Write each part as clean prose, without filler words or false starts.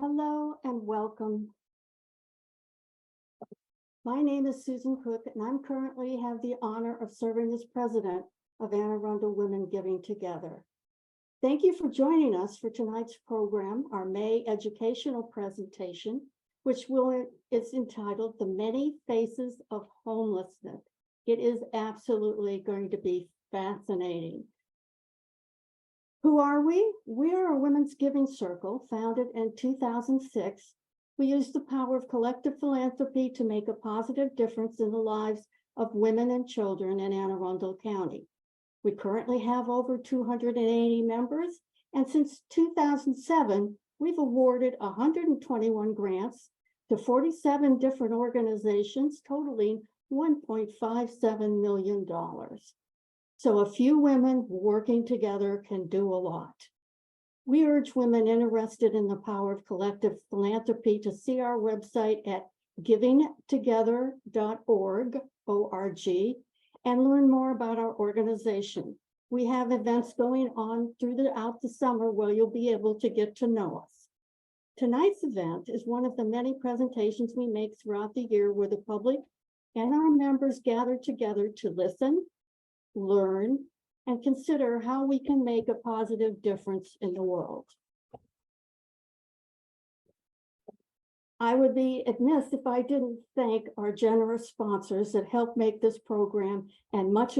Hello and welcome. My name is Susan Cook, and I'm currently have the honor of serving as president of Anne Arundel Women Giving Together. Thank you for joining us for tonight's program, our May educational presentation, which is entitled The Many Faces of Homelessness. It is absolutely going to be fascinating. Who are we? We are a women's giving circle founded in 2006. We use the power of collective philanthropy to make a positive difference in the lives of women and children in Anne Arundel County. We currently have over 280 members, and since 2007, we've awarded 121 grants to 47 different organizations, totaling $1.57 million. So a few women working together can do a lot. We urge women interested in the power of collective philanthropy to see our website at givingtogether.org, O-R-G, and learn more about our organization. We have events going on throughout the summer where you'll be able to get to know us. Tonight's event is one of the many presentations we make throughout the year where the public and our members gather together to listen, learn, and consider how we can make a positive difference in the world. I would be amiss if I didn't thank our generous sponsors that help make this program and a lot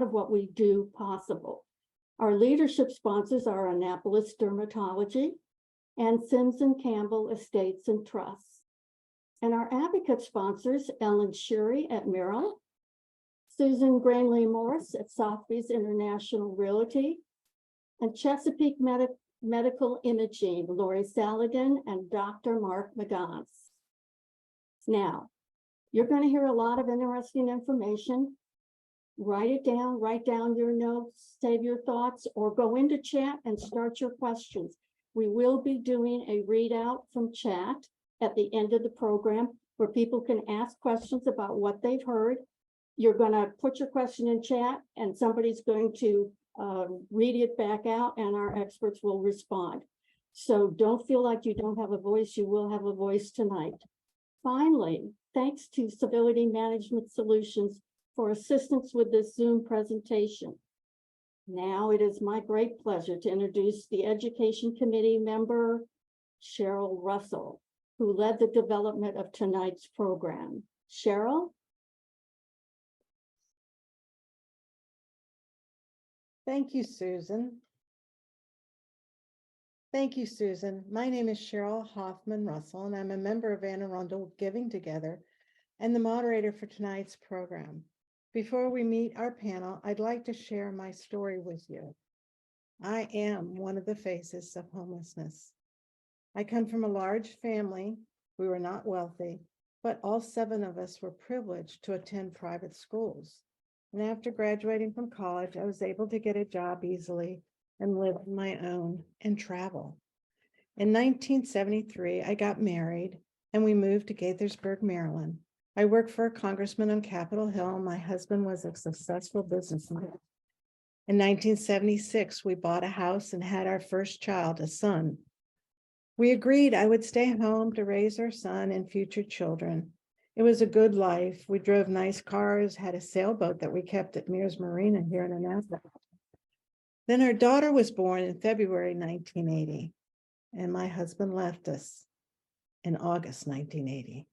of what we do possible. Our leadership sponsors are Annapolis Dermatology and Sims and Campbell Estates and Trusts. And our advocate sponsors, Ellen Sherry at Merrill, Susan Granley Morris at Sotheby's International Realty, and Chesapeake Medical Imaging, Lori Saladin and Dr. Mark McGons. Now, you're going to hear a lot of interesting information. Write it down, write down your notes, save your thoughts, or go into chat and start your questions. We will be doing a readout from chat at the end of the program where people can ask questions about what they've heard. You're going to put your question in chat and somebody's going to read it back out and our experts will respond. So don't feel like you don't have a voice. You will have a voice tonight. Finally, thanks to Civility Management Solutions for assistance with this Zoom presentation. Now it is my great pleasure to introduce the Education Committee member, Cheryl Russell, who led the development of tonight's program. Cheryl? Thank you, Susan. Thank you, Susan. My name is Cheryl Hoffman Russell, and I'm a member of Anne Arundel Giving Together and the moderator for tonight's program. Before we meet our panel, I'd like to share my story with you. I am one of the faces of homelessness. I come from a large family. We were not wealthy, but all 7 of us were privileged to attend private schools. And after graduating from college, I was able to get a job easily and live on my own and travel. In 1973, I got married and we moved to Gaithersburg, Maryland. I worked for a congressman on Capitol Hill. My husband was a successful businessman. In 1976, we bought a house and had our first child, a son. We agreed I would stay home to raise our son and future children. It was a good life. We drove nice cars, had a sailboat that we kept at Mears Marina here in Annapolis. Then our daughter was born in February 1980, and my husband left us in August 1980.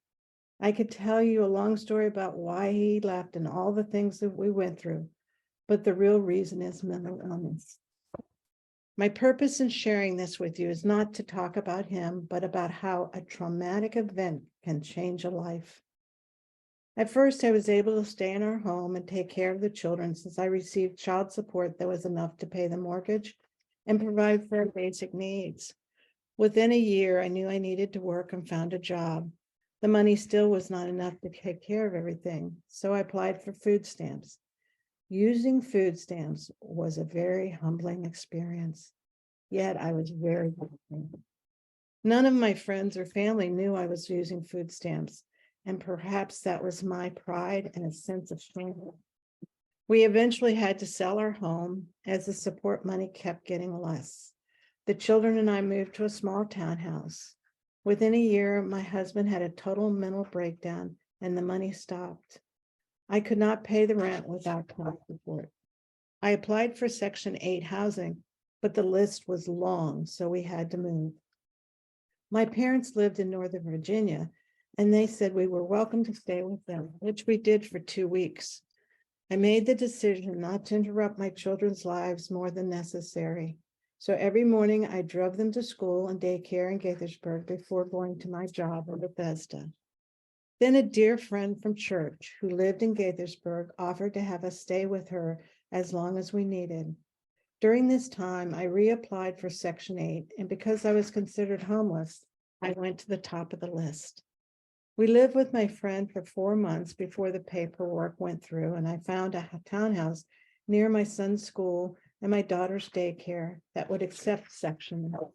I could tell you a long story about why he left and all the things that we went through, but the real reason is mental illness. My purpose in sharing this with you is not to talk about him, but about how a traumatic event can change a life. At first, I was able to stay in our home and take care of the children since I received child support that was enough to pay the mortgage and provide for our basic needs. Within a year, I knew I needed to work and found a job. The money still was not enough to take care of everything, so I applied for food stamps. Using food stamps was a very humbling experience, yet I was very grateful. None of my friends or family knew I was using food stamps. And perhaps that was my pride and a sense of shame. We eventually had to sell our home as the support money kept getting less. The children and I moved to a small townhouse. Within a year, my husband had a total mental breakdown and the money stopped. I could not pay the rent without child support. I applied for Section 8 housing, but the list was long, so we had to move. My parents lived in Northern Virginia, and they said we were welcome to stay with them, which we did for 2 weeks. I made the decision not to interrupt my children's lives more than necessary. So every morning I drove them to school and daycare in Gaithersburg before going to my job in Bethesda. Then a dear friend from church who lived in Gaithersburg offered to have us stay with her as long as we needed. During this time, I reapplied for Section 8, and because I was considered homeless, I went to the top of the list. We lived with my friend for 4 months before the paperwork went through, and I found a townhouse near my son's school and my daughter's daycare that would accept Section 8.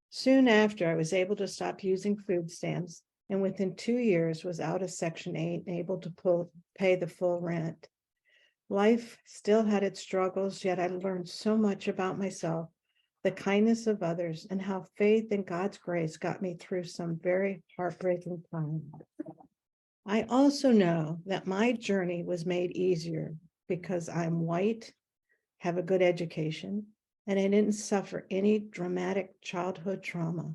Soon after, I was able to stop using food stamps, and within 2 years was out of Section 8 and able to pay the full rent. Life still had its struggles, yet I learned so much about myself, the kindness of others, and how faith and God's grace got me through some very heartbreaking times. I also know that my journey was made easier because I'm white, have a good education, and I didn't suffer any dramatic childhood trauma.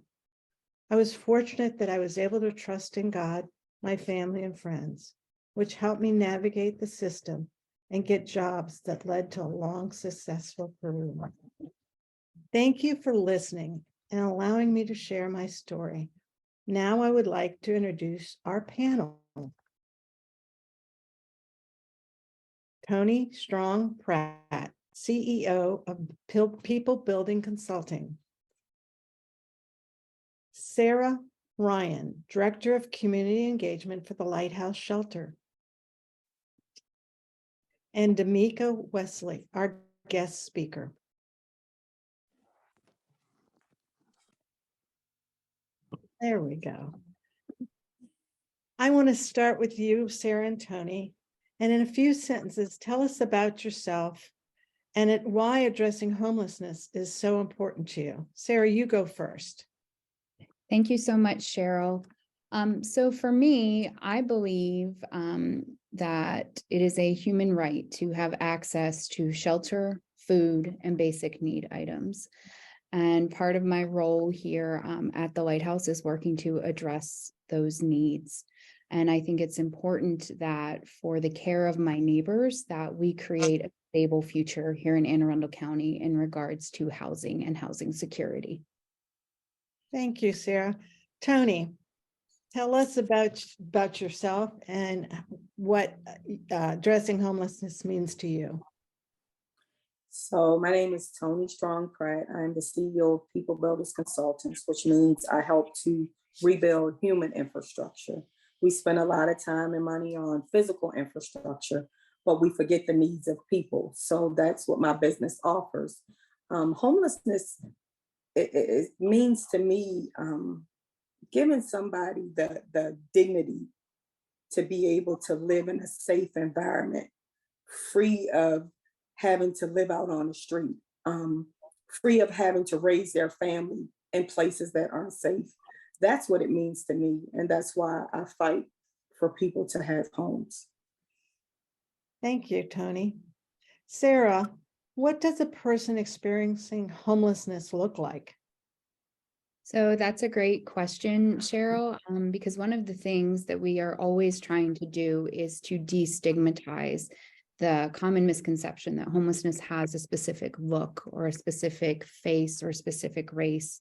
I was fortunate that I was able to trust in God, my family, and friends, which helped me navigate the system and get jobs that led to a long, successful career. Thank you for listening and allowing me to share my story. Now I would like to introduce our panel. Tony Strong Pratt, CEO of People Building Consulting. Sarah Ryan, Director of Community Engagement for the Lighthouse Shelter. And D'Amica Wesley, our guest speaker. There we go. I want to start with you, Sarah and Tony, and in a few sentences, tell us about yourself and why addressing homelessness is so important to you. Sarah, you go first. Thank you so much, Cheryl. So for me, I believe that it is a human right to have access to shelter, food, and basic need items. And part of my role here at the Lighthouse is working to address those needs. And I think it's important that for the care of my neighbors, that we create a stable future here in Anne Arundel County in regards to housing and housing security. Thank you, Sarah. Tony, tell us about yourself and what addressing homelessness means to you. So my name is Tony Strong Pratt. I'm the CEO of People Builders Consultants, which means I help to rebuild human infrastructure. We spend a lot of time and money on physical infrastructure, but we forget the needs of people. So that's what my business offers. Homelessness, it means to me, giving somebody the dignity to be able to live in a safe environment, free of having to live out on the street, free of having to raise their family in places that aren't safe. That's what it means to me. And that's why I fight for people to have homes. Thank you, Tony. Sarah, what does a person experiencing homelessness look like? So that's a great question, Cheryl, because one of the things that we are always trying to do is to destigmatize the common misconception that homelessness has a specific look or a specific face or a specific race,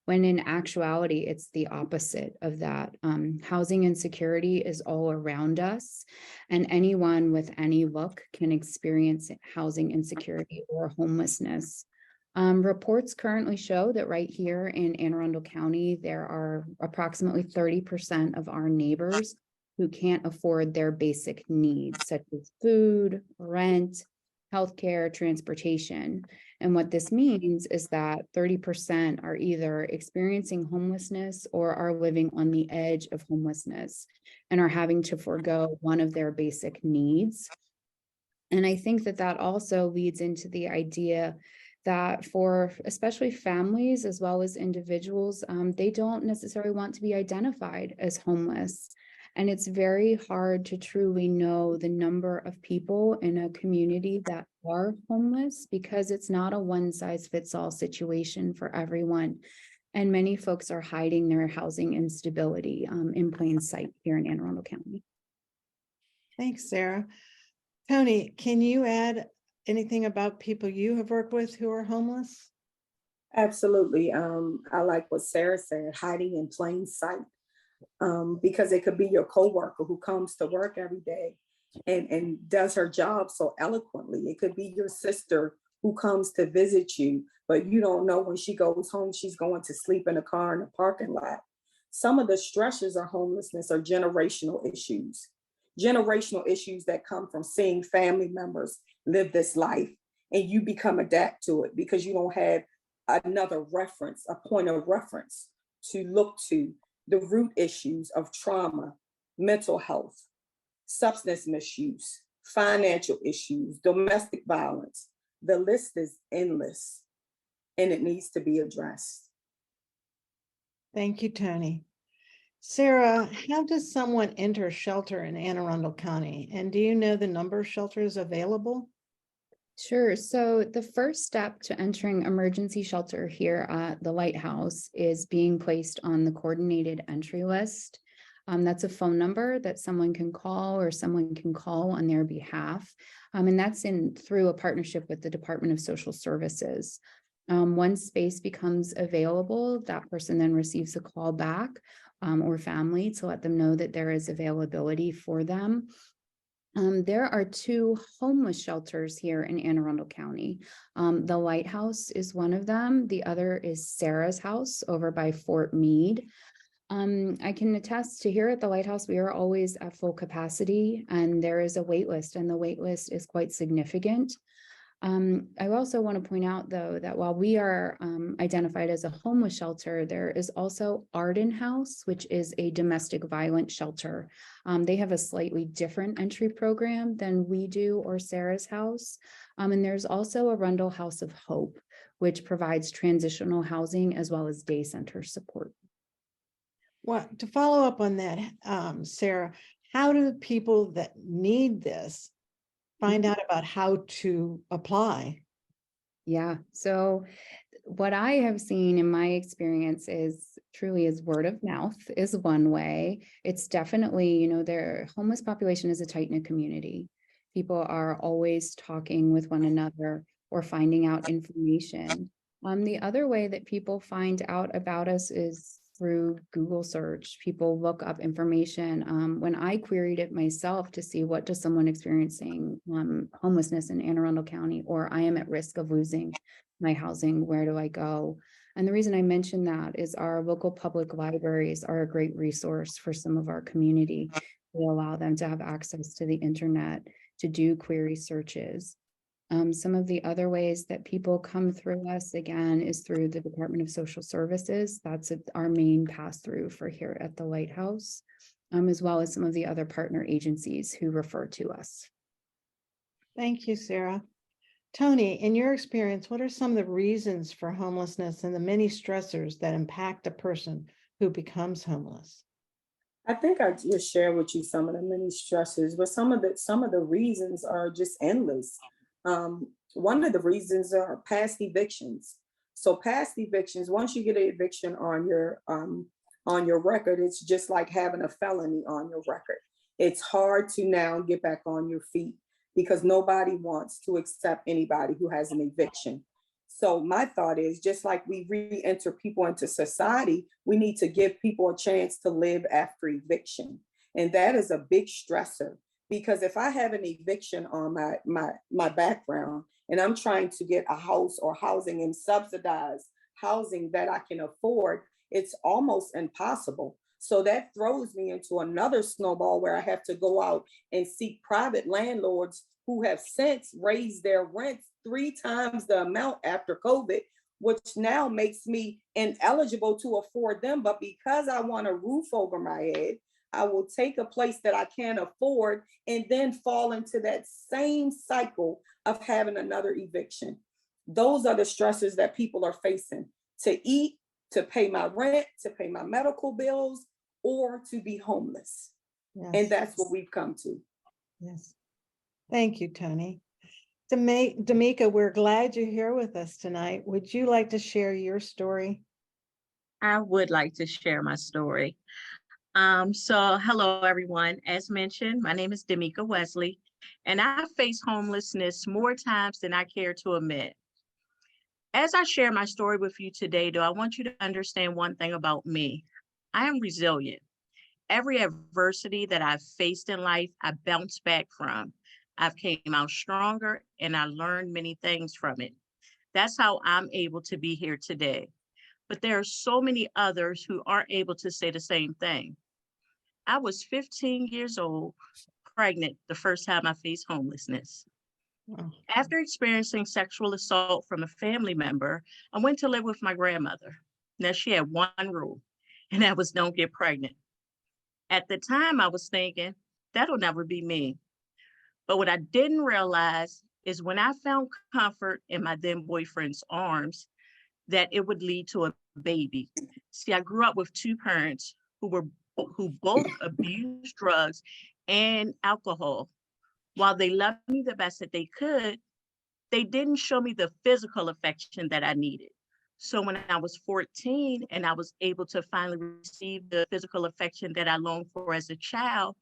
when in actuality, it's the opposite of that. Housing insecurity is all around us, and anyone with any look can experience housing insecurity or homelessness. Reports currently show that right here in Anne Arundel County, there are approximately 30% of our neighbors who can't afford their basic needs, such as food, rent, healthcare, transportation. And what this means is that 30% are either experiencing homelessness or are living on the edge of homelessness and are having to forego one of their basic needs. And I think that that also leads into the idea that for especially families as well as individuals, they don't necessarily want to be identified as homeless. And it's very hard to truly know the number of people in a community that are homeless because it's not a one-size-fits-all situation for everyone. And many folks are hiding their housing instability in plain sight here in Anne Arundel County. Thanks, Sarah. Tony, can you add anything about people you have worked with who are homeless? Absolutely. I like what Sarah said, hiding in plain sight. Because it could be your coworker who comes to work every day and does her job so eloquently. It could be your sister who comes to visit you, but you don't know when she goes home, she's going to sleep in a car in a parking lot. Some of the stressors of homelessness are generational issues that come from seeing family members live this life, and you become adapt to it because you don't have another reference, a point of reference to look to. The root issues of trauma, mental health, substance misuse, financial issues, domestic violence. The list is endless and it needs to be addressed. Thank you, Tony. Sarah, how does someone enter shelter in Anne Arundel County? And do you know the number of shelters available? Sure. So the first step to entering emergency shelter here at the Lighthouse is being placed on the coordinated entry list. That's a phone number that someone can call or someone can call on their behalf. And that's through a partnership with the Department of Social Services. Once space becomes available, that person then receives a call back or family to let them know that there is availability for them. There are 2 homeless shelters here in Anne Arundel County. The Lighthouse is one of them. The other is Sarah's house over by Fort Meade. I can attest to here at the Lighthouse, we are always at full capacity and there is a wait list, and the wait list is quite significant. I also want to point out, though, that while we are identified as a homeless shelter, there is also Arden House, which is a domestic violence shelter. They have a slightly different entry program than we do or Sarah's house. And there's also Arundel House of Hope, which provides transitional housing as well as day center support. Well, to follow up on that, Sarah, how do people that need this find out about how to apply? Yeah, so what I have seen in my experience is truly is word of mouth is one way. It's definitely, their homeless population is a tight-knit community. People are always talking with one another or finding out information. The other way that people find out about us is through Google search. People look up information. When I queried it myself to see what does someone experiencing homelessness in Anne Arundel County, or I am at risk of losing my housing, where do I go? And the reason I mention that is our local public libraries are a great resource for some of our community. We allow them to have access to the internet to do query searches. Some of the other ways that people come through us, again, is through the Department of Social Services. That's our main pass-through for here at the Lighthouse, as well as some of the other partner agencies who refer to us. Thank you, Sarah. Tony, in your experience, what are some of the reasons for homelessness and the many stressors that impact a person who becomes homeless? I think I just share with you some of the many stresses, but some of the reasons are just endless. One of the reasons are past evictions. So past evictions, once you get an eviction on your record, it's just like having a felony on your record. It's hard to now get back on your feet because nobody wants to accept anybody who has an eviction. So my thought is, just like we re-enter people into society, we need to give people a chance to live after eviction. And that is a big stressor, because if I have an eviction on my background and I'm trying to get a house or housing and subsidized housing that I can afford, it's almost impossible. So that throws me into another snowball where I have to go out and seek private landlords who have since raised their rents 3 times the amount after COVID, which now makes me ineligible to afford them. But because I want a roof over my head, I will take a place that I can't afford and then fall into that same cycle of having another eviction. Those are the stressors that people are facing: to eat, to pay my rent, to pay my medical bills, or to be homeless. And Yes, that's what we've come to. yes. Thank you, Tony. D'Amica, we're glad you're here with us tonight. Would you like to share your story? I would like to share my story. So hello, everyone. As mentioned, my name is D'Amica Wesley, and I face homelessness more times than I care to admit. As I share my story with you today, though, I want you to understand one thing about me. I am resilient. Every adversity that I've faced in life, I bounced back from. I've came out stronger and I learned many things from it. That's how I'm able to be here today. But there are so many others who aren't able to say the same thing. I was 15 years old, pregnant the first time I faced homelessness. Oh, After experiencing sexual assault from a family member, I went to live with my grandmother. Now, she had one rule, and that was don't get pregnant. At the time, I was thinking, that'll never be me. But what I didn't realize is when I found comfort in my then boyfriend's arms, that it would lead to a baby. See, I grew up with two parents who both abused drugs and alcohol. While they loved me the best that they could, they didn't show me the physical affection that I needed. So when I was 14 and I was able to finally receive the physical affection that I longed for as a child,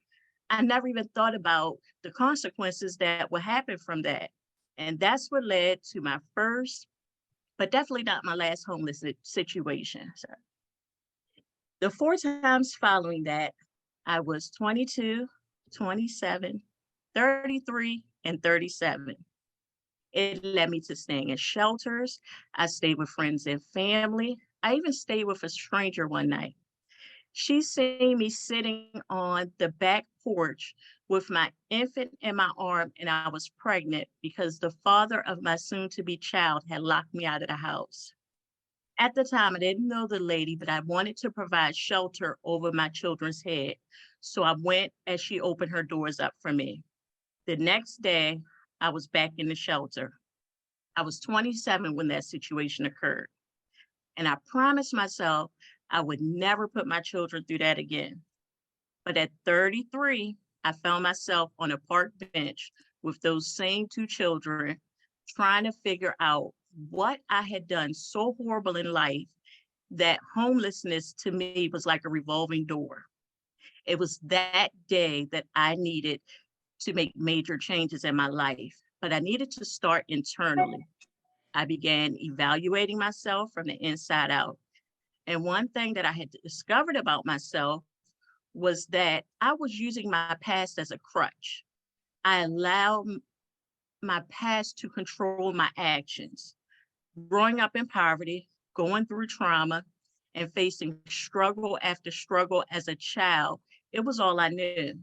I never even thought about the consequences that would happen from that. And that's what led to my first, but definitely not my last homeless situation. So the 4 times following that, I was 22, 27, 33, and 37. It led me to staying in shelters. I stayed with friends and family. I even stayed with a stranger one night. She seen me sitting on the back porch with my infant in my arm, and I was pregnant because the father of my soon-to-be child had locked me out of the house. At the time, I didn't know the lady, but I wanted to provide shelter over my children's head. So I went as she opened her doors up for me. The next day, I was back in the shelter. I was 27 when that situation occurred. And I promised myself I would never put my children through that again. But at 33, I found myself on a park bench with those same two children, trying to figure out what I had done so horrible in life that homelessness to me was like a revolving door. It was that day that I needed to make major changes in my life, but I needed to start internally. I began evaluating myself from the inside out. And one thing that I had discovered about myself was that I was using my past as a crutch. I allowed my past to control my actions. Growing up in poverty, going through trauma, and facing struggle after struggle as a child, it was all I knew.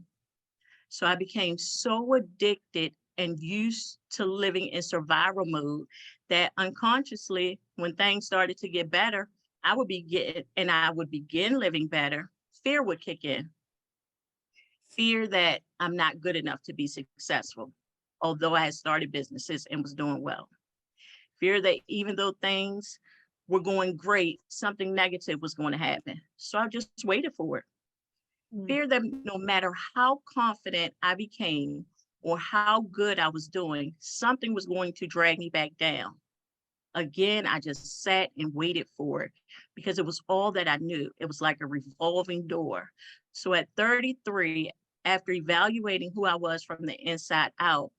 So I became so addicted and used to living in survival mode that unconsciously, when things started to get better, I would begin living better, fear would kick in. Fear that I'm not good enough to be successful, although I had started businesses and was doing well. Fear that even though things were going great, something negative was going to happen. So I just waited for it. Fear that no matter how confident I became or how good I was doing, something was going to drag me back down. Again, I just sat and waited for it because it was all that I knew. It was like a revolving door. So at 33, after evaluating who I was from the inside out,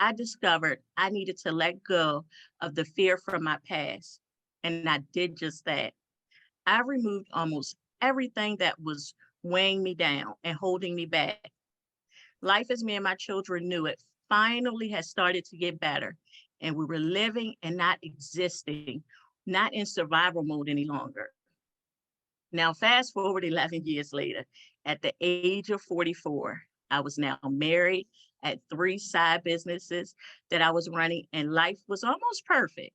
I discovered I needed to let go of the fear from my past. And I did just that. I removed almost everything that was weighing me down and holding me back. Life as me and my children knew it finally had started to get better. And we were living and not existing, not in survival mode any longer. Now, fast forward 11 years later, at the age of 44, I was now married, had 3 side businesses that I was running, and life was almost perfect.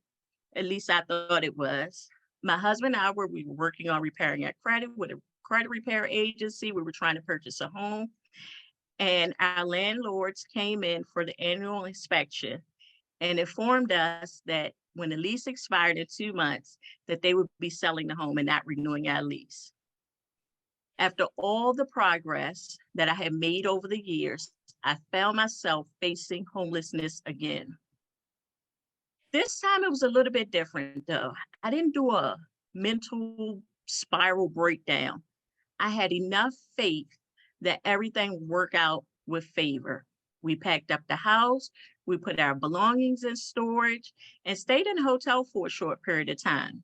At least I thought it was. My husband and I were working on repairing our credit with a credit repair agency. We were trying to purchase a home, and our landlords came in for the annual inspection and informed us that when the lease expired in 2 months that they would be selling the home and not renewing our lease. After all the progress that I had made over the years, I found myself facing homelessness again. This time it was a little bit different though. I didn't do a mental spiral breakdown. I had enough faith that everything would work out with favor. We packed up the house, we put our belongings in storage, and stayed in a hotel for a short period of time.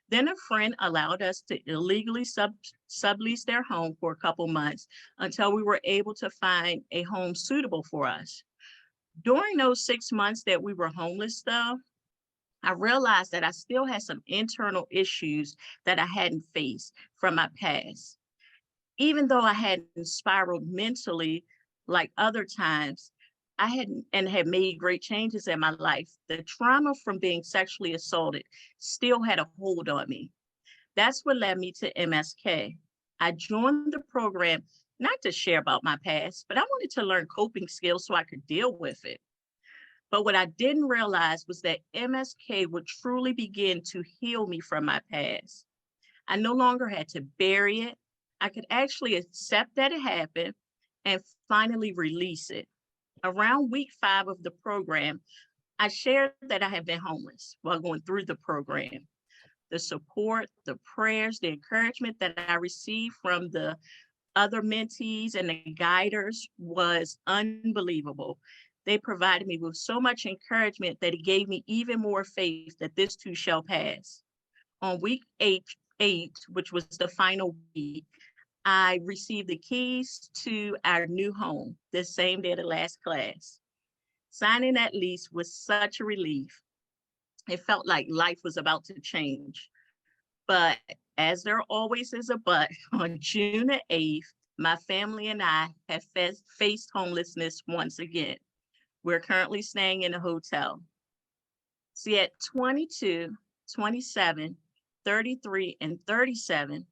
Then a friend allowed us to illegally sublease their home for a couple months until we were able to find a home suitable for us. During those 6 months that we were homeless though, I realized that I still had some internal issues that I hadn't faced from my past. Even though I hadn't spiraled mentally like other times, I had made great changes in my life. The trauma from being sexually assaulted still had a hold on me. That's what led me to MSK. I joined the program not to share about my past, but I wanted to learn coping skills so I could deal with it. But what I didn't realize was that MSK would truly begin to heal me from my past. I no longer had to bury it. I could actually accept that it happened and finally release it. Around week 5 of the program, I shared that I had been homeless while going through the program. The support, the prayers, the encouragement that I received from the other mentees and the guiders was unbelievable. They provided me with so much encouragement that it gave me even more faith that this too shall pass. On week 8, which was the final week, I received the keys to our new home the same day of the last class. Signing that lease was such a relief. It felt like life was about to change. But as there always is a but, on June the 8th, my family and I have faced homelessness once again. We're currently staying in a hotel. See, at 22, 27, 33, and 37,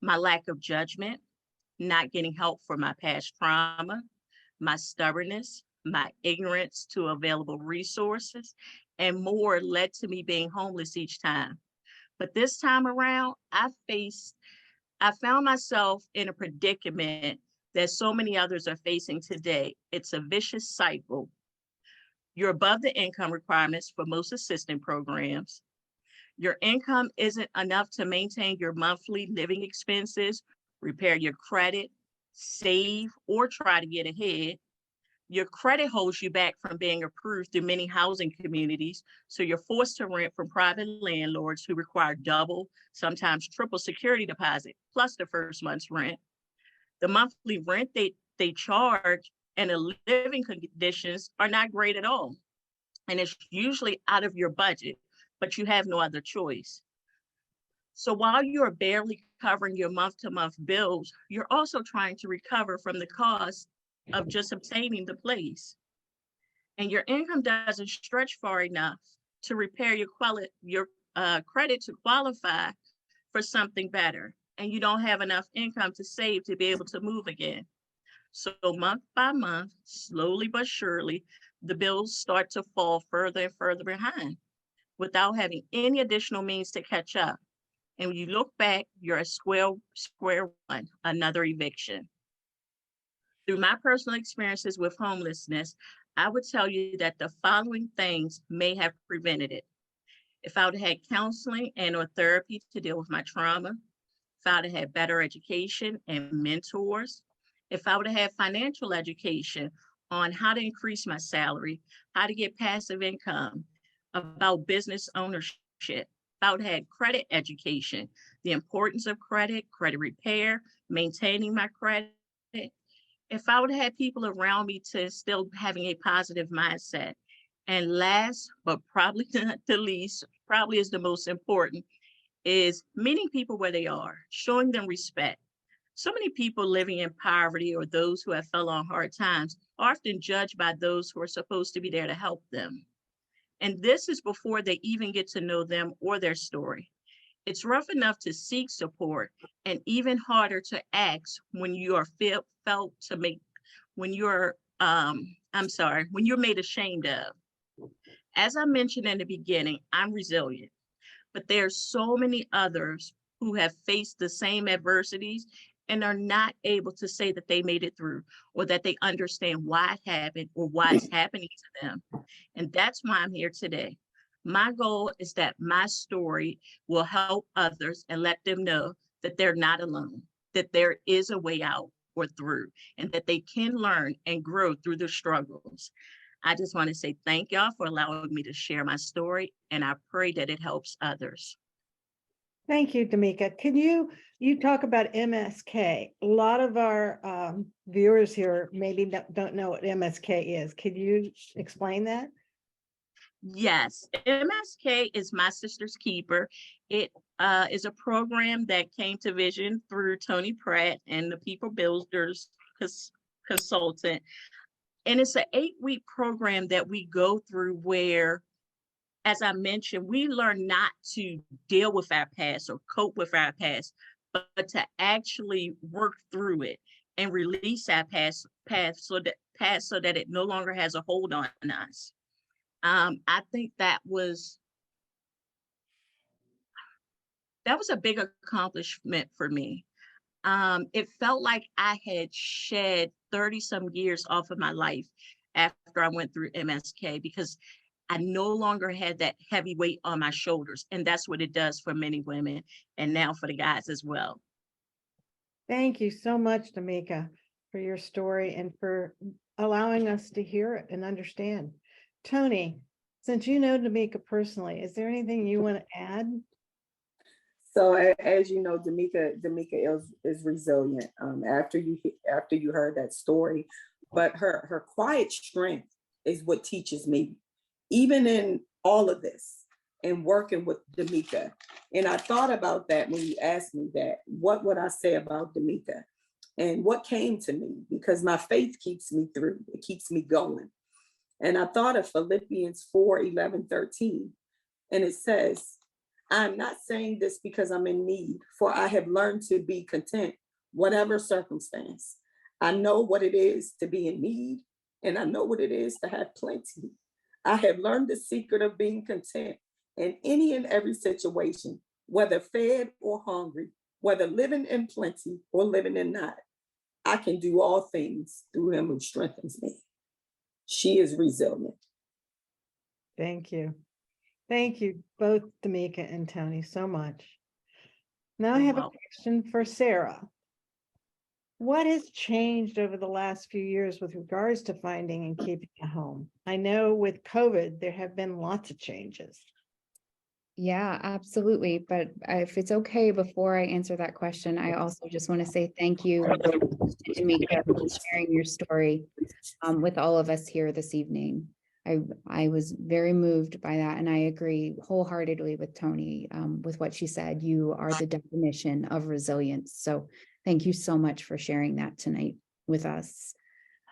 my lack of judgment, not getting help for my past trauma, my stubbornness, my ignorance to available resources, and more led to me being homeless each time. But this time around, I found myself in a predicament that so many others are facing today. It's a vicious cycle. You're above the income requirements for most assistance programs. Your income isn't enough to maintain your monthly living expenses, repair your credit, save, or try to get ahead. Your credit holds you back from being approved through many housing communities, so you're forced to rent from private landlords who require double, sometimes triple security deposit, plus the first month's rent. The monthly rent they charge and the living conditions are not great at all. And it's usually out of your budget, but you have no other choice. So while you're barely covering your month-to-month bills, you're also trying to recover from the cost of just obtaining the place. And your income doesn't stretch far enough to repair your credit to qualify for something better. And you don't have enough income to save to be able to move again. So month by month, slowly but surely, the bills start to fall further and further behind without having any additional means to catch up. And when you look back, you're at square one, another eviction. Through my personal experiences with homelessness, I would tell you that the following things may have prevented it. If I would have had counseling and or therapy to deal with my trauma, if I would have had better education and mentors, if I would have had financial education on how to increase my salary, how to get passive income, about business ownership, if I would have had credit education, the importance of credit repair, maintaining my credit, if I would have had people around me to still having a positive mindset. And last, but probably not the least, probably is the most important, is meeting people where they are, showing them respect. So many people living in poverty or those who have fell on hard times are often judged by those who are supposed to be there to help them. And this is before they even get to know them or their story. It's rough enough to seek support and even harder to ask when you are when you're made ashamed of. As I mentioned in the beginning, I'm resilient, but there's so many others who have faced the same adversities and are not able to say that they made it through or that they understand why it happened or why it's happening to them. And that's why I'm here today. My goal is that my story will help others and let them know that they're not alone, that there is a way out or through, and that they can learn and grow through the struggles. I just want to say thank y'all for allowing me to share my story, and I pray that it helps others. Thank you, Damika. Can you talk about MSK? A lot of our viewers here maybe don't know what MSK is. Could you explain that? Yes, MSK is My Sister's Keeper. It is a program that came to vision through Tony Pratt and the People Builders Consultant. And it's an 8-week program that we go through where, as I mentioned, we learn not to deal with our past or cope with our past, but to actually work through it and release our past so that it no longer has a hold on us. I think that was a big accomplishment for me. It felt like I had shed 30 some years off of my life after I went through MSK, because I no longer had that heavy weight on my shoulders. And that's what it does for many women, and now for the guys as well. Thank you so much, Damika, for your story and for allowing us to hear it and understand. Tony, since you know Damika personally, is there anything you want to add? So as you know, Damika is resilient. After you heard that story, but her quiet strength is what teaches me, even in all of this and working with Damika. And I thought about that when you asked me that. What would I say about Damika? And what came to me, because my faith keeps me through. It keeps me going. And I thought of Philippians 4:11-13, and it says, I'm not saying this because I'm in need, for I have learned to be content, whatever circumstance. I know what it is to be in need, and I know what it is to have plenty. I have learned the secret of being content in any and every situation, whether fed or hungry, whether living in plenty or living in not. I can do all things through him who strengthens me. She is resilient. Thank you. Thank you both, Damika and Tony, so much. Now I have a question for Sarah. What has changed over the last few years with regards to finding and keeping a home? I know with COVID, there have been lots of changes. Yeah, absolutely. But if it's okay, before I answer that question, I also just want to say thank you, Damika, for sharing your story with all of us here this evening. I was very moved by that, and I agree wholeheartedly with Tony with what she said. You are the definition of resilience. So thank you so much for sharing that tonight with us.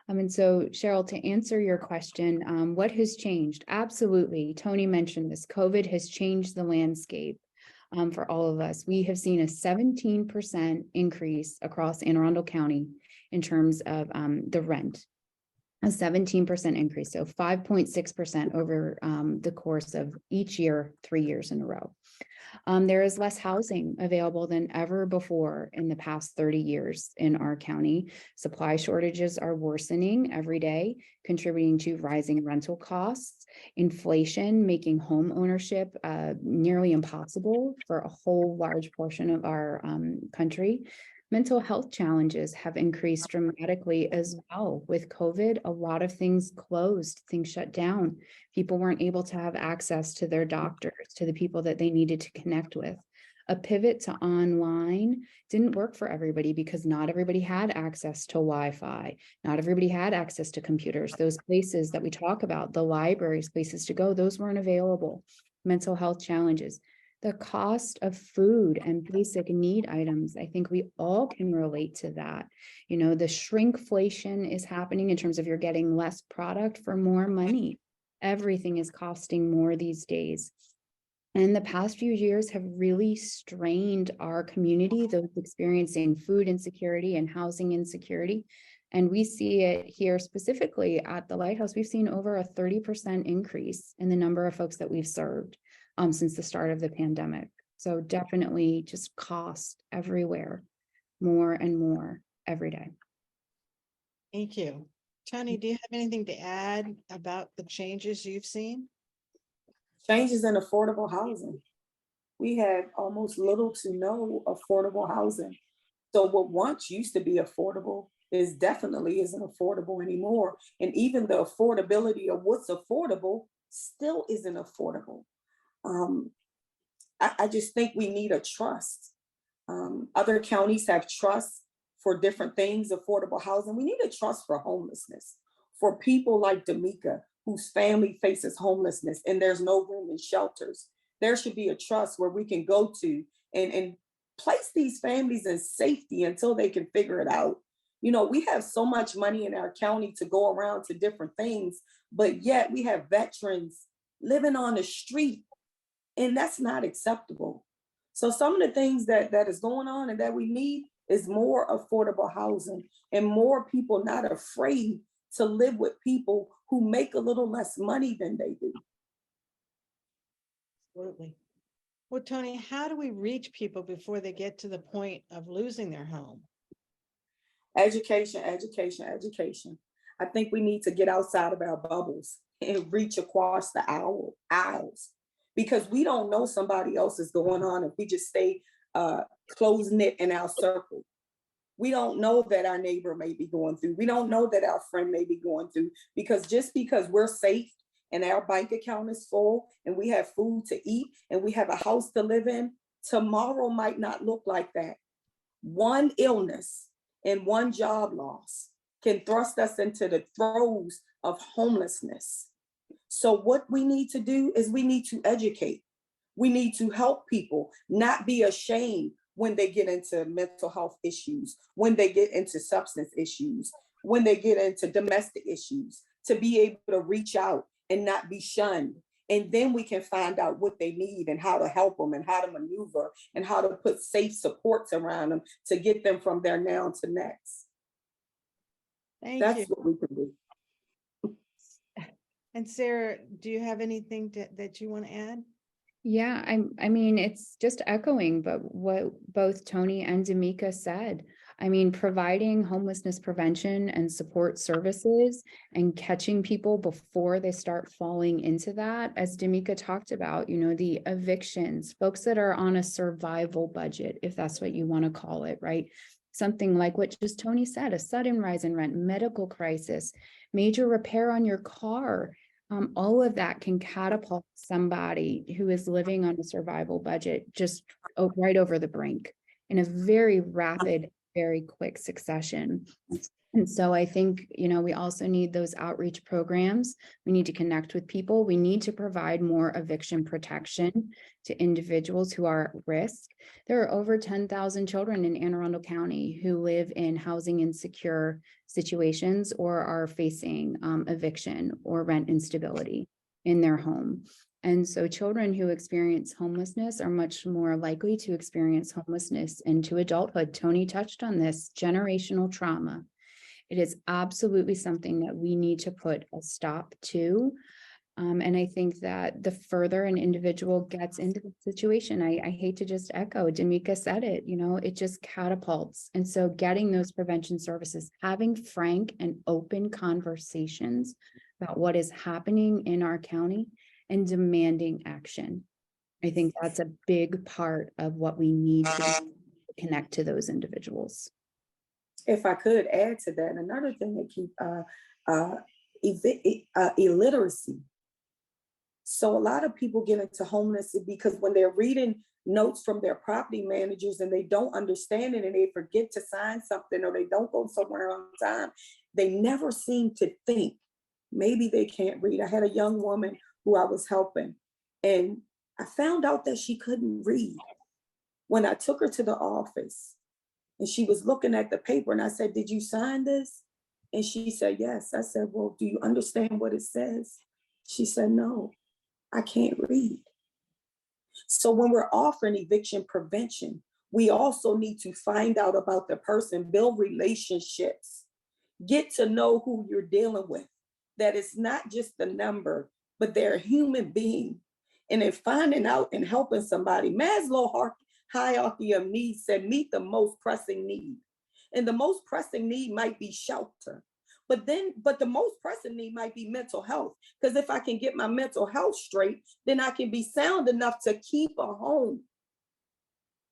And so, Cheryl, to answer your question, what has changed? Absolutely. Tony mentioned this. COVID has changed the landscape for all of us. We have seen a 17% increase across Anne Arundel County in terms of the rent. A 17% increase, so 5.6% over the course of each year, 3 years in a row. There is less housing available than ever before in the past 30 years in our county. Supply shortages are worsening every day, contributing to rising rental costs, inflation, making home ownership nearly impossible for a whole large portion of our country. Mental health challenges have increased dramatically as well. With COVID, a lot of things closed, things shut down. People weren't able to have access to their doctors, to the people that they needed to connect with. A pivot to online didn't work for everybody because not everybody had access to Wi-Fi. Not everybody had access to computers. Those places that we talk about, the libraries, places to go, those weren't available. Mental health challenges. The cost of food and basic need items, I think we all can relate to that. You know, the shrinkflation is happening in terms of you're getting less product for more money. Everything is costing more these days. And the past few years have really strained our community, those experiencing food insecurity and housing insecurity. And we see it here specifically at the Lighthouse. We've seen over a 30% increase in the number of folks that we've served since the start of the pandemic. So definitely just cost everywhere, more and more every day. Thank you. Tony, do you have anything to add about the changes you've seen? Changes in affordable housing. We have almost little to no affordable housing. So what once used to be affordable is definitely isn't affordable anymore. And even the affordability of what's affordable still isn't affordable. I just think we need a trust. Other counties have trust for different things, affordable housing. We need a trust for homelessness, for people like D'Amica, whose family faces homelessness and there's no room in shelters. There should be a trust where we can go to and place these families in safety until they can figure it out. You know, we have so much money in our county to go around to different things, but yet we have veterans living on the street, and that's not acceptable. So some of the things that is going on and that we need is more affordable housing and more people not afraid to live with people who make a little less money than they do. Absolutely. Well, Tony, how do we reach people before they get to the point of losing their home? Education, education, education. I think we need to get outside of our bubbles and reach across the aisles, because we don't know somebody else is going on if we just stay close knit in our circle. We don't know that our neighbor may be going through. We don't know that our friend may be going through, because just because we're safe and our bank account is full and we have food to eat and we have a house to live in, tomorrow might not look like that. One illness and one job loss can thrust us into the throes of homelessness. So what we need to do is we need to educate. We need to help people not be ashamed when they get into mental health issues, when they get into substance issues, when they get into domestic issues, to be able to reach out and not be shunned. And then we can find out what they need and how to help them and how to maneuver and how to put safe supports around them to get them from there now to next. That's what we can do. And Sarah, do you have anything that you want to add? Yeah, I mean, it's just echoing, but what both Tony and D'Amica said. I mean, providing homelessness prevention and support services and catching people before they start falling into that, as D'Amica talked about, you know, the evictions, folks that are on a survival budget, if that's what you want to call it, right? Something like what just Tony said, a sudden rise in rent, medical crisis, major repair on your car. All of that can catapult somebody who is living on a survival budget just right over the brink in a very rapid, very quick succession. And so I think, you know, we also need those outreach programs. We need to connect with people. We need to provide more eviction protection to individuals who are at risk. There are over 10,000 children in Anne Arundel County who live in housing insecure situations or are facing eviction or rent instability in their home. And so children who experience homelessness are much more likely to experience homelessness into adulthood. Tony touched on this, generational trauma. It is absolutely something that we need to put a stop to. And I think that the further an individual gets into the situation, I hate to just echo, D'Amica said it, you know, it just catapults. And so getting those prevention services, having frank and open conversations about what is happening in our county and demanding action. I think that's a big part of what we need to connect to those individuals. If I could add to that, another thing that keep illiteracy. So a lot of people get into homelessness because when they're reading notes from their property managers and they don't understand it and they forget to sign something or they don't go somewhere on time, they never seem to think maybe they can't read. I had a young woman who I was helping and I found out that she couldn't read. When I took her to the office and she was looking at the paper and I said, "Did you sign this?" And she said, "Yes." I said, "Well, do you understand what it says?" She said, "No, I can't read." So when we're offering eviction prevention, we also need to find out about the person, build relationships, Get to know who you're dealing with, that it's not just the number, but they're a human being. And in finding out and helping somebody, Maslow hierarchy of needs said meet the most pressing need. And the most pressing need might be shelter. But the most pressing need might be mental health. Because if I can get my mental health straight, then I can be sound enough to keep a home.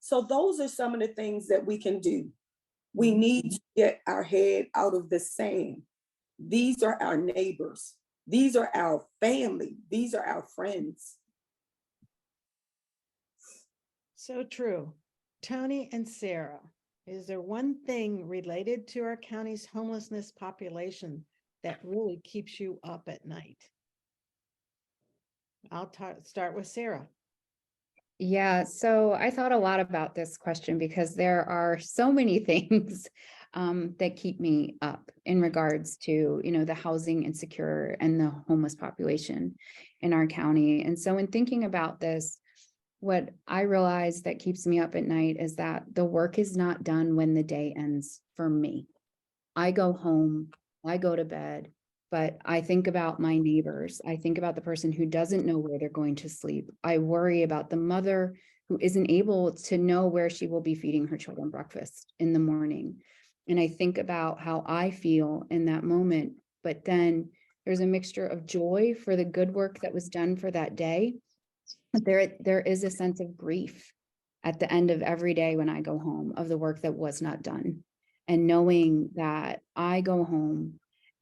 So those are some of the things that we can do. We need to get our head out of the sand. These are our neighbors. These are our family. These are our friends. So true. Tony and Sarah, is there one thing related to our county's homelessness population that really keeps you up at night? I'll start with Sarah. Yeah, so I thought a lot about this question because there are so many things that keep me up in regards to, the housing insecure and the homeless population in our county. And so in thinking about this, what I realize that keeps me up at night is that the work is not done when the day ends for me. I go home, I go to bed, but I think about my neighbors. I think about the person who doesn't know where they're going to sleep. I worry about the mother who isn't able to know where she will be feeding her children breakfast in the morning. And I think about how I feel in that moment, but then there's a mixture of joy for the good work that was done for that day. But there is a sense of grief at the end of every day when I go home of the work that was not done. And knowing that I go home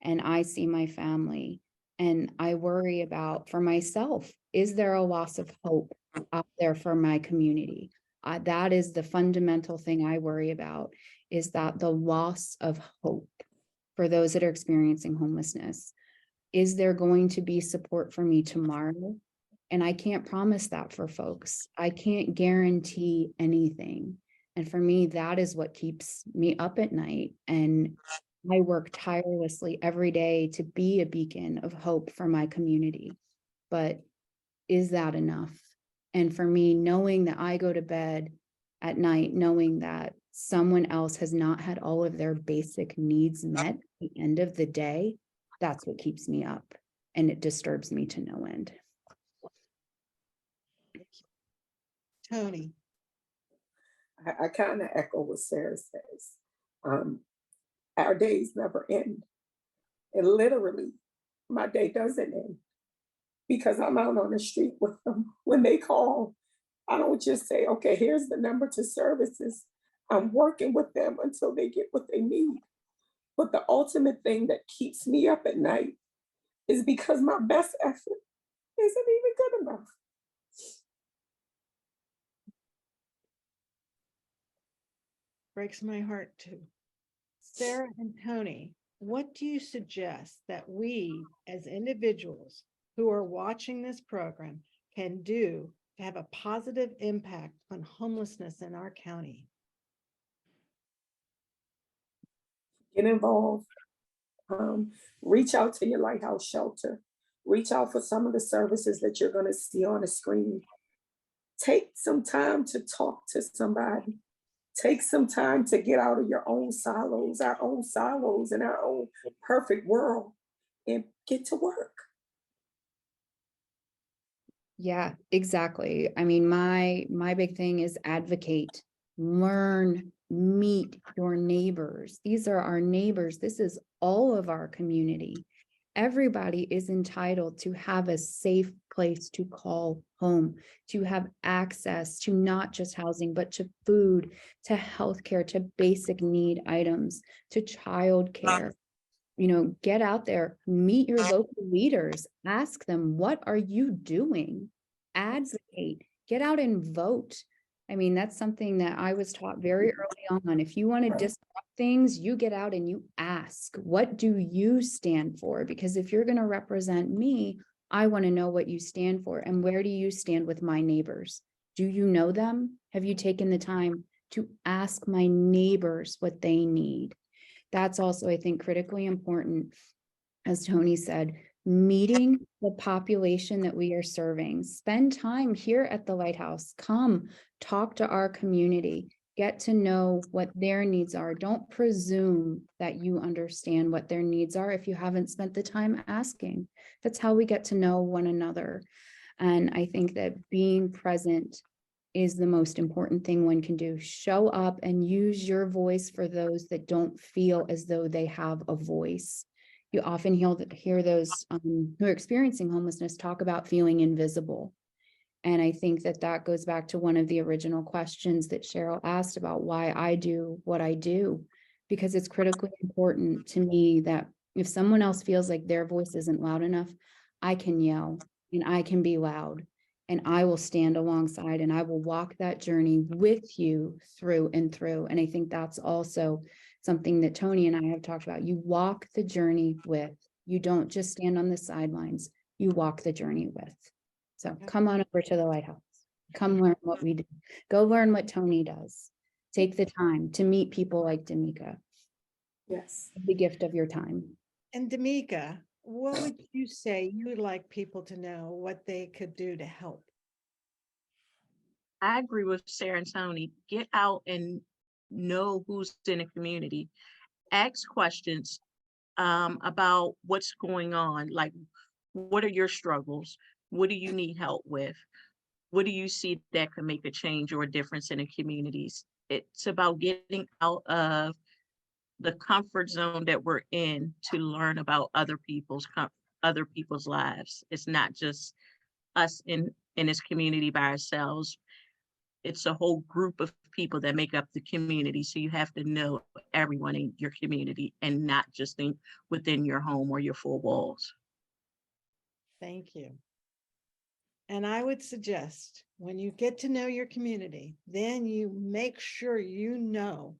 and I see my family and I worry about for myself, is there a loss of hope out there for my community? That is the fundamental thing I worry about, is that the loss of hope for those that are experiencing homelessness. Is there going to be support for me tomorrow? And I can't promise that for folks. I can't guarantee anything. And for me, that is what keeps me up at night. And I work tirelessly every day to be a beacon of hope for my community. But is that enough? And for me, knowing that I go to bed at night, knowing that someone else has not had all of their basic needs met at the end of the day, that's what keeps me up. And it disturbs me to no end. Tony. I kind of echo what Sarah says. Our days never end. And literally, my day doesn't end because I'm out on the street with them. When they call, I don't just say, okay, here's the number to services. I'm working with them until they get what they need. But the ultimate thing that keeps me up at night is because my best effort isn't even good enough. Breaks my heart too. Sarah and Tony, what do you suggest that we as individuals who are watching this program can do to have a positive impact on homelessness in our county? Get involved. Reach out to your lighthouse shelter. Reach out for some of the services that you're going to see on the screen. Take some time to talk to somebody. Take some time to get out of your own silos, our own silos in our own perfect world, and get to work. Yeah, exactly. I mean, my big thing is advocate, learn, meet your neighbors. These are our neighbors. This is all of our community. Everybody is entitled to have a safe place to call home, to have access to not just housing, but to food, to healthcare, to basic need items, to childcare. Get out there, meet your local leaders, ask them, what are you doing? Advocate, get out and vote. I mean, that's something that I was taught very early on. If you want to disrupt things, you get out and you ask, what do you stand for? Because if you're going to represent me, I want to know what you stand for. And where do you stand with my neighbors? Do you know them? Have you taken the time to ask my neighbors what they need? That's also, I think, critically important, as Tony said, meeting the population that we are serving. Spend time here at the Lighthouse. Come talk to our community. Get to know what their needs are. Don't presume that you understand what their needs are if you haven't spent the time asking. That's how we get to know one another. And I think that being present is the most important thing one can do. Show up and use your voice for those that don't feel as though they have a voice. You often hear those who are experiencing homelessness talk about feeling invisible. And I think that that goes back to one of the original questions that Cheryl asked about why I do what I do, because it's critically important to me that if someone else feels like their voice isn't loud enough, I can yell and I can be loud and I will stand alongside and I will walk that journey with you through and through. And I think that's also something that Tony and I have talked about. You walk the journey with, you don't just stand on the sidelines, you walk the journey with. So come on over to the lighthouse. Come learn what we do. Go learn what Tony does. Take the time to meet people like D'Amica. Yes. The gift of your time. And D'Amica, what would you say you would like people to know what they could do to help? I agree with Sarah and Tony. Get out and know who's in the community. Ask questions about what's going on. Like, what are your struggles? What do you need help with? What do you see that could make a change or a difference in the communities? It's about getting out of the comfort zone that we're in to learn about other people's lives. It's not just us in this community by ourselves. It's a whole group of people that make up the community. So you have to know everyone in your community and not just within your home or your four walls. Thank you. And I would suggest when you get to know your community, then you make sure you know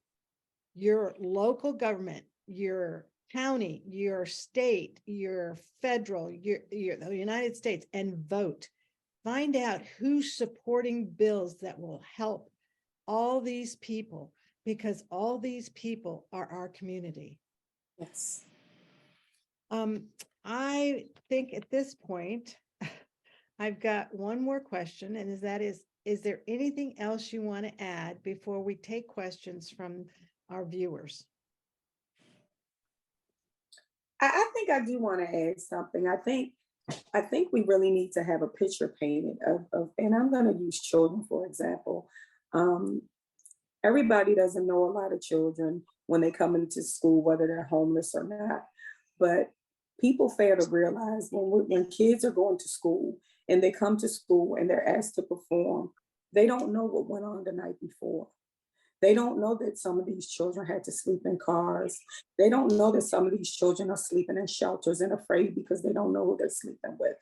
your local government, your county, your state, your federal, the United States, and vote. Find out who's supporting bills that will help all these people, because all these people are our community. Yes. I think at this point, I've got one more question, and is there anything else you want to add before we take questions from our viewers? I think I do want to add something. I think we really need to have a picture painted of and I'm going to use children, for example. Everybody doesn't know a lot of children when they come into school, whether they're homeless or not. But people fail to realize when kids are going to school and they come to school and they're asked to perform, they don't know what went on the night before. They don't know that some of these children had to sleep in cars. They don't know that some of these children are sleeping in shelters and afraid because they don't know who they're sleeping with.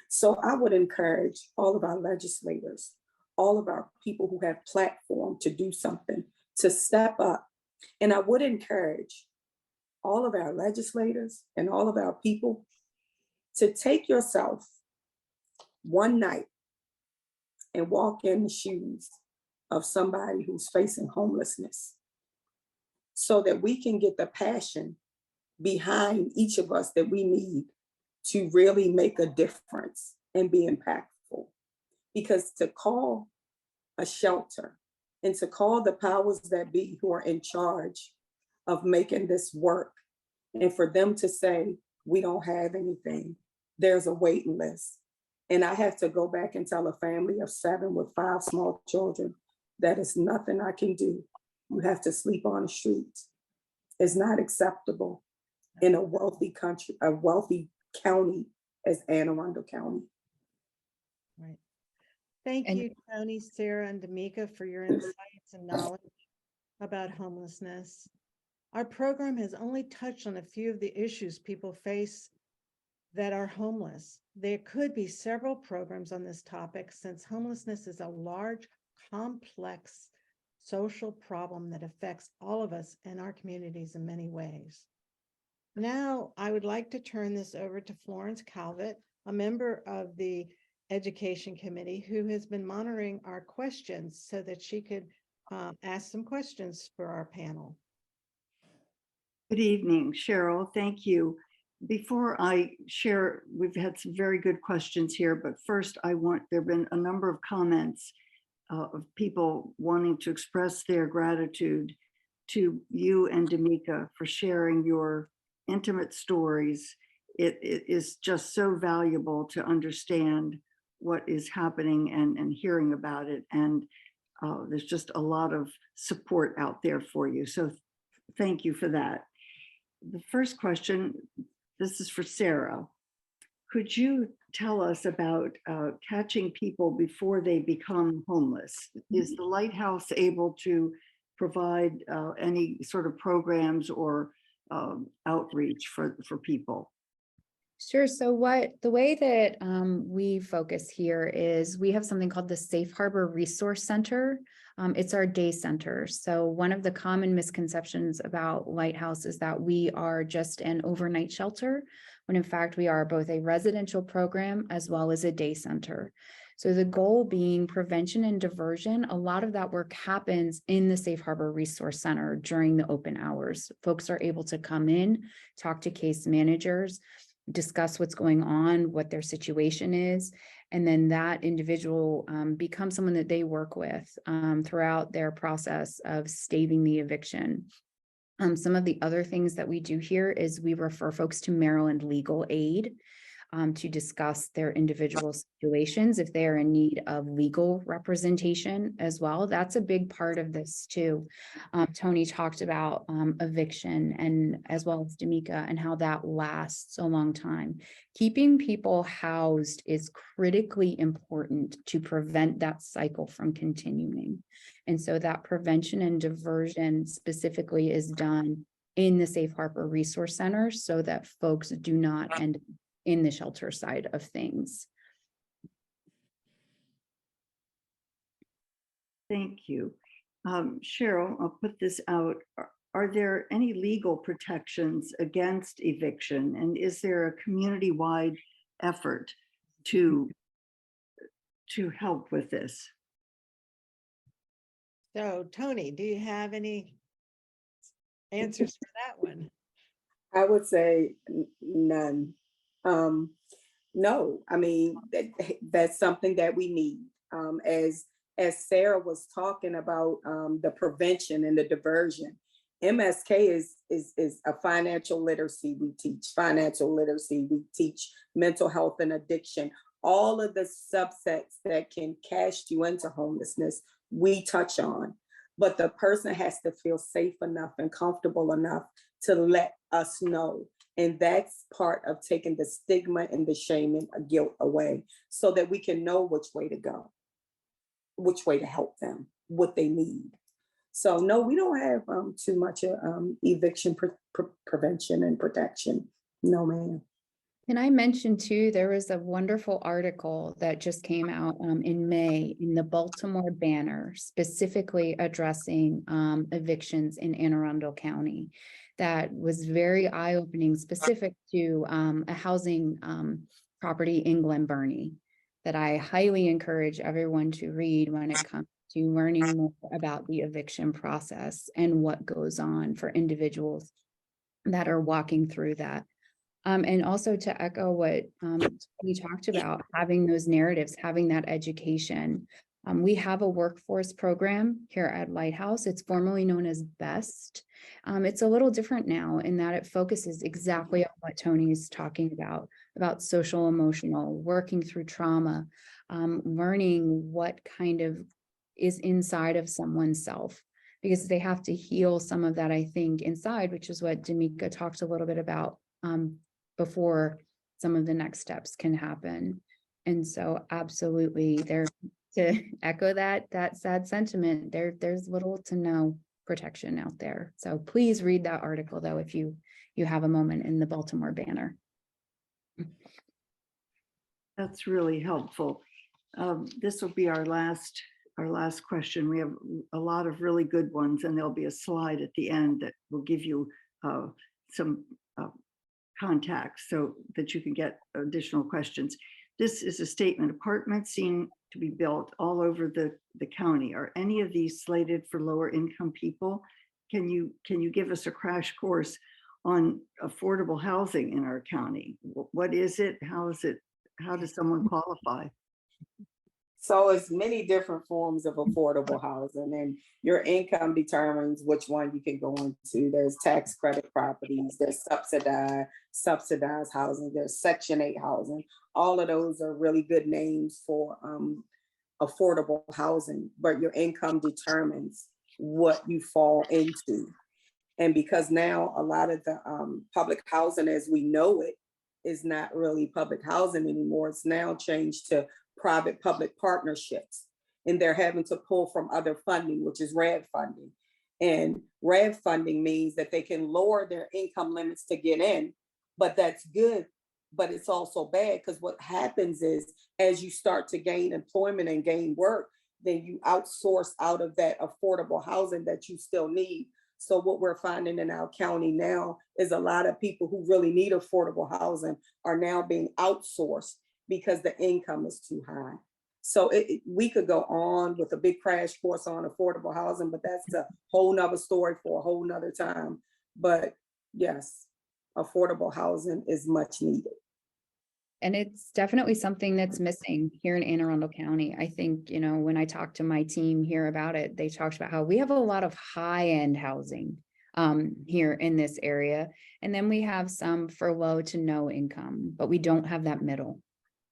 So I would encourage all of our legislators, all of our people who have platform to do something, to step up. And I would encourage all of our legislators and all of our people to take yourself one night and walk in the shoes of somebody who's facing homelessness so that we can get the passion behind each of us that we need to really make a difference and be impactful. Because to call a shelter and to call the powers that be who are in charge of making this work, and for them to say, we don't have anything, there's a waiting list. And I have to go back and tell a family of 7 with 5 small children, that is nothing I can do. You have to sleep on the streets. It's not acceptable in a wealthy country, a wealthy county as Anne Arundel County. Right. Thank you, Tony, Sarah, and D'Amica, for your insights and knowledge about homelessness. Our program has only touched on a few of the issues people face that are homeless. There could be several programs on this topic, since homelessness is a large, complex social problem that affects all of us and our communities in many ways. Now, I would like to turn this over to Florence Calvert, a member of the Education Committee, who has been monitoring our questions so that she could ask some questions for our panel. Good evening, Cheryl. Thank you. Before I share, we've had some very good questions here, but first there have been a number of comments of people wanting to express their gratitude to you and D'Amica for sharing your intimate stories. It is just so valuable to understand what is happening and hearing about it. And there's just a lot of support out there for you. So thank you for that. The first question, this is for Sarah. Could you tell us about catching people before they become homeless? Is the Lighthouse able to provide any sort of programs or outreach for people? Sure. So the way that we focus here is we have something called the Safe Harbor Resource Center. It's our day center. So one of the common misconceptions about Lighthouse is that we are just an overnight shelter, when in fact we are both a residential program as well as a day center. So the goal being prevention and diversion. A lot of that work happens in the Safe Harbor Resource Center during the open hours. Folks are able to come in, talk to case managers, discuss what's going on, what their situation is, and then that individual becomes someone that they work with throughout their process of staving the eviction. Some of the other things that we do here is we refer folks to Maryland Legal Aid to discuss their individual situations if they are in need of legal representation as well. That's a big part of this too. Tony talked about eviction and as well as D'Amica and how that lasts a long time. Keeping people housed is critically important to prevent that cycle from continuing. And so that prevention and diversion specifically is done in the Safe Harbor Resource Center so that folks do not end up in the shelter side of things. Thank you. Cheryl, I'll put this out. Are there any legal protections against eviction? And is there a community-wide effort to help with this? So Tony, do you have any answers for that one? I would say none. No, I mean, that's something that we need. As Sarah was talking about the prevention and the diversion, MSK is a financial literacy. We teach financial literacy. We teach mental health and addiction. All of the subsets that can cast you into homelessness, we touch on. But the person has to feel safe enough and comfortable enough to let us know. And that's part of taking the stigma and the shame and guilt away so that we can know which way to go, which way to help them, what they need. So no, we don't have too much eviction prevention and protection. No, ma'am. And I mentioned too, there was a wonderful article that just came out in May in the Baltimore Banner, specifically addressing evictions in Anne Arundel County. That was very eye-opening, specific to a housing property in Glen Burnie that I highly encourage everyone to read when it comes to learning more about the eviction process and what goes on for individuals that are walking through that. And also to echo what we talked about, having those narratives, having that education. We have a workforce program here at Lighthouse. It's formerly known as BEST. It's a little different now in that it focuses exactly on what Tony is talking about social, emotional, working through trauma, learning what kind of is inside of someone's self, because they have to heal some of that, I think, inside, which is what D'Amica talked a little bit about before some of the next steps can happen. And so absolutely there, to echo that sad sentiment, there's little to no protection out there. So please read that article though, if you have a moment, in the Baltimore Banner. That's really helpful. This will be our last question. We have a lot of really good ones, and there'll be a slide at the end that will give you some contacts so that you can get additional questions. This is a statement: apartments seem to be built all over the county. Are any of these slated for lower income people? Can you give us a crash course on affordable housing in our county? What is it? How is it? How does someone qualify? So it's many different forms of affordable housing, and your income determines which one you can go into. There's tax credit properties, there's subsidized housing, there's Section 8 housing. All of those are really good names for affordable housing, but your income determines what you fall into. And because now a lot of the public housing as we know it is not really public housing anymore, it's now changed to private public partnerships. And they're having to pull from other funding, which is RED funding. And RED funding means that they can lower their income limits to get in, but that's good. But it's also bad because what happens is as you start to gain employment and gain work, then you outsource out of that affordable housing that you still need. So what we're finding in our county now is a lot of people who really need affordable housing are now being outsourced because the income is too high. So we could go on with a big crash course on affordable housing, but that's a whole nother story for a whole nother time. But yes, affordable housing is much needed. And it's definitely something that's missing here in Anne Arundel County. I think, you know, when I talked to my team here about it, they talked about how we have a lot of high-end housing here in this area. And then we have some for low to no income, but we don't have that middle,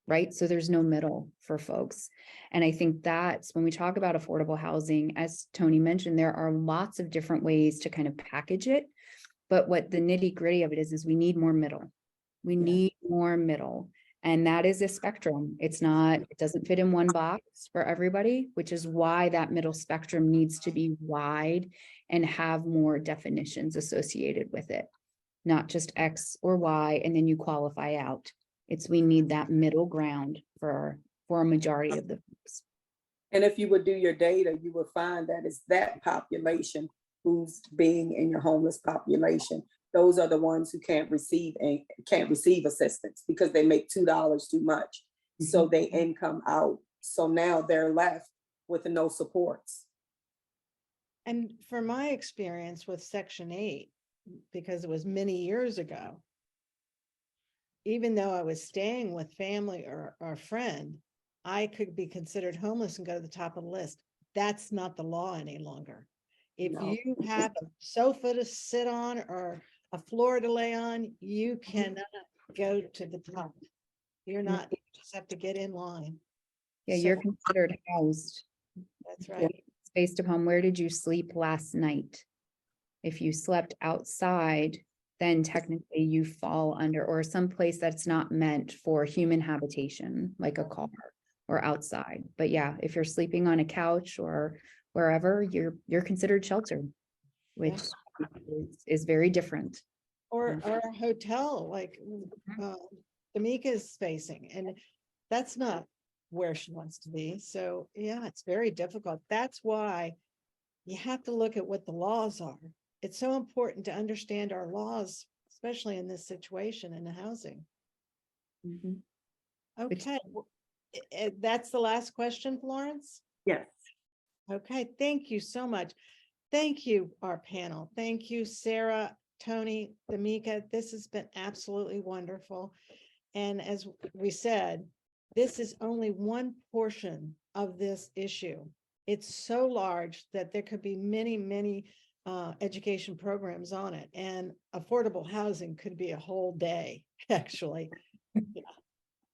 right? So there's no middle for folks. And I think that's when we talk about affordable housing, as Tony mentioned, there are lots of different ways to kind of package it. But what the nitty-gritty of it is we need more middle. We need more middle. And that is a spectrum. It's not, it doesn't fit in one box for everybody, which is why that middle spectrum needs to be wide and have more definitions associated with it. Not just X or Y, and then you qualify out. It's we need that middle ground for a majority of the folks. And if you would do your data, you would find that it's that population who's being in your homeless population. Those are the ones who can't receive assistance because they make $2 too much. So they income out. So now they're left with no supports. And for my experience with Section 8, because it was many years ago, even though I was staying with family or a friend, I could be considered homeless and go to the top of the list. That's not the law any longer. If you have a sofa to sit on or a floor to lay on, you cannot go to the top. You're not, you just have to get in line. Yeah, So, you're considered housed. that's right. It's based upon where did you sleep last night? If you slept outside, then technically you fall under, or someplace that's not meant for human habitation, like a car or outside. But yeah, if you're sleeping on a couch or wherever, you're considered sheltered, which is very different. Or a hotel like Tamika's facing, and that's not where she wants to be. So yeah, it's very difficult. That's why you have to look at what the laws are. It's so important to understand our laws, especially in this situation in the housing. Okay, that's the last question, Florence. Yes. Okay, thank you so much. Thank you, our panel. Thank you, Sarah, Tony, Tamika. This has been absolutely wonderful. And as we said, this is only one portion of this issue. It's so large that there could be many, many education programs on it. And affordable housing could be a whole day, actually. Yeah.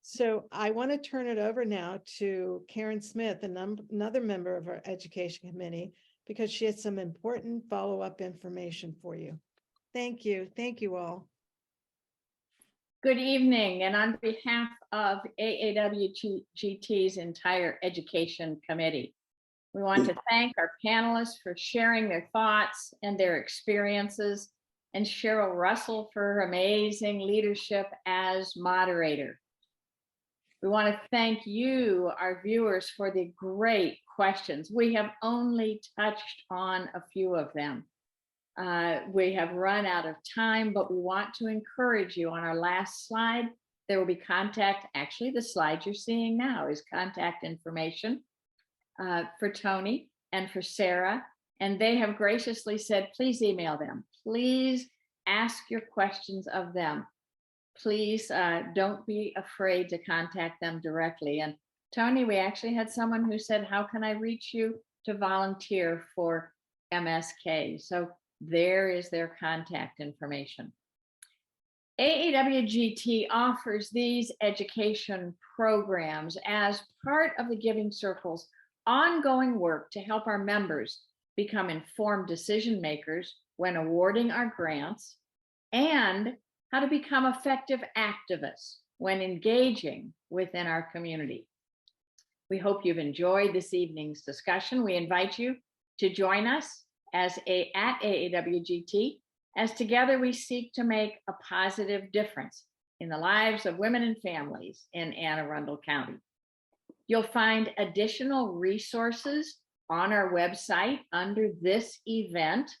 So I want to turn it over now to Karen Smith, another member of our education committee, because she has some important follow-up information for you. Thank you. Thank you all. Good evening, and on behalf of AAWGT's entire education committee, we want to thank our panelists for sharing their thoughts and their experiences, and Cheryl Russell for her amazing leadership as moderator. We want to thank you, our viewers, for the great questions. We have only touched on a few of them. We have run out of time, but we want to encourage you. On our last slide, there will be contact. Actually, the slide you're seeing now is contact information for Tony and for Sarah. And they have graciously said, please email them. Please ask your questions of them. Please don't be afraid to contact them directly. And Tony, we actually had someone who said, how can I reach you to volunteer for MSK? So there is their contact information. AAWGT offers these education programs as part of the Giving Circle's ongoing work to help our members become informed decision makers when awarding our grants, and how to become effective activists when engaging within our community. We hope you've enjoyed this evening's discussion. We invite you to join us at AAWGT, as together we seek to make a positive difference in the lives of women and families in Anne Arundel County. You'll find additional resources on our website under this event.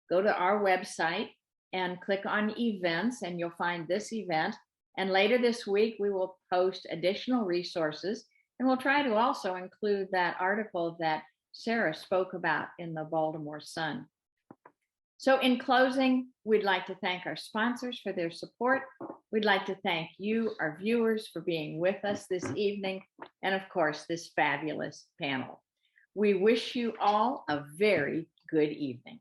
Go to our website and click on events, and you'll find this event. And later this week, we will post additional resources, and we'll try to also include that article that Sarah spoke about in the Baltimore Sun. So in closing, we'd like to thank our sponsors for their support. We'd like to thank you, our viewers, for being with us this evening, and of course, this fabulous panel. We wish you all a very good evening.